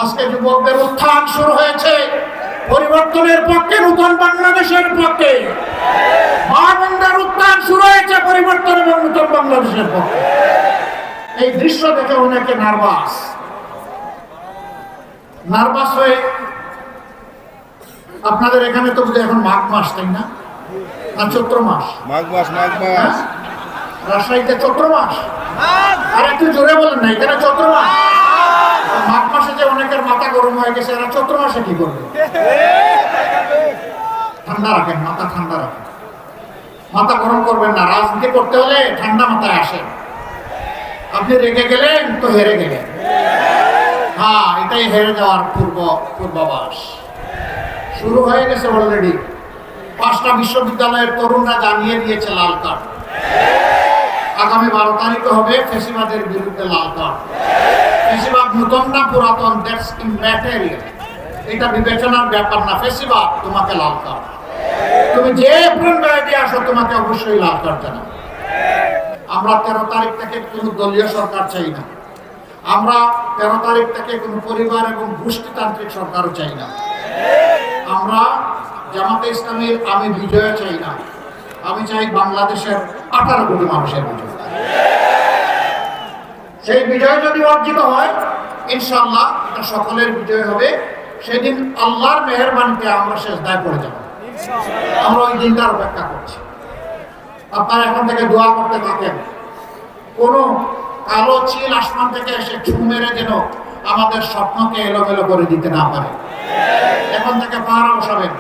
আজকে যুবকদের উত্থান শুরু হয়েছে পরিবর্তনের পক্ষে, নতুন বাংলাদেশের পক্ষে। মা বোনদের উত্থান শুরু হয়েছে পরিবর্তন এবং নতুন বাংলাদেশের পক্ষে। এই দৃশ্য দেখে অনেকে নার্ভাস হয়ে, আপনাদের এখানে তো এখন মাঘ মাস, তাই না? না চৈত্র মাস? মাঘ মাস রাজশাহীতে চৈত্র মাস। আর একটু জোরে বলেন না, এখানে চৈত্র মাস। মাঘ মাসে যে অনেকের মাথা গরম হয়ে গেছে, এরা চৈত্র মাসে কি করবে? ঠান্ডা রাখেন, মাথা ঠান্ডা রাখেন, মাথা গরম করবেন না। রাজনীতি করতে হলে ঠান্ডা মাথায় আসেন। আপনি রেগে গেলেন তো হেরে গেলেন। হ্যাঁ, এটাই হেরে যাওয়ার পূর্বাভাস। শুরু হয়ে গেছে অলরেডি। 5টা বিশ্ববিদ্যালয়ের তরুণরা জানিয়ে দিয়েছে লাল কার্ড। আগামী 12 তারিখে হবে ফ্যাসিবাদের বিরুদ্ধে লাল কার্ড। ফ্যাসিবাদ নতুন না পুরাতন, দ্যাটস ইম্যাটেরিয়াল। এটা বিবেচনার ব্যাপার না। ফ্যাসিবাদ, তোমাকে লাল কার্ড। তুমি যে প্রণয় দিয়ে আসো, তোমাকে অবশ্যই লাল কার্ড জানাবো। আমরা 13 তারিখ থেকে কোনো দলীয় সরকার চাই না। আমরা 13 তারিখ থেকে কোনো পরিবার এবং গোষ্ঠীতান্ত্রিক সরকারও চাই না। আমরা জামাতে ইসলামীর আমি বিজয় চাই না। আমি চাই বাংলাদেশের 18 কোটি মানুষের বিজয়। সেই বিজয় যদি অর্জিত হয়, ইনশাআল্লাহ এটা সকলের বিজয় হবে। সেদিন আল্লাহর মেহেরবানিতে আমরা সেজদায় পড়ে যাব। আমরা ওই দিনটার অপেক্ষা করছি। আপনারা এখন থেকে দোয়া করতে থাকেন, কোন কালো চিল আসমান থেকে এসে ছু মেরে যেন আমাদের স্বপ্নকে এলোমেলো করে দিতে না পারে। এখন থেকে পাহারা বসাবেন।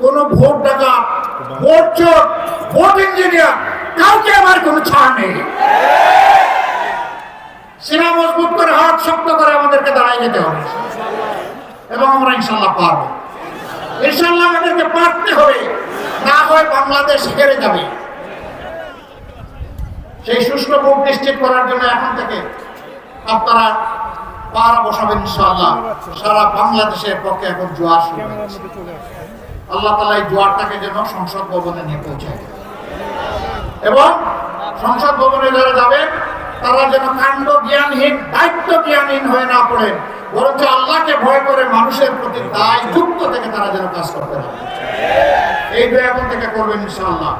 কোন ভোট ডাকাত, ভোট চোর, ভোট ইঞ্জিনিয়ার কাউকে আমার কোনো ছাড় নেই। সিনা মজবুত করে, হাত শক্ত করে আমাদেরকে দাঁড়াই যেতে হবে এবং আমরা ইনশাল্লাহ পারবো। ইনশাল্লাহ আমাদেরকে পারতে হবে, না হয় বাংলাদেশ হেরে যাবে। সেই সুষ্ঠু ভোট নিশ্চিত করার জন্য এখন থেকে আপনারা পাহারা বসাবেন ইনশাআল্লাহ। সারা বাংলাদেশের পক্ষে এখন জোয়ার শুরু হয়েছে। আল্লাহ তাআলা এই জোয়ারটাকে যেন সংসদ ভবনে নিয়ে পৌঁছায় এবং সংসদ ভবনে যারা যাবেন তারা যেন কাণ্ড জ্ঞানহীন, দায়িত্ব জ্ঞানহীন হয়ে না পড়েন, বরঞ্চ আল্লাহকে ভয় করে মানুষের প্রতি দায়যুক্ত থেকে তারা যেন কাজ করতে পারে। এই দোয়া এখন থেকে করবেন ইনশাআল্লাহ।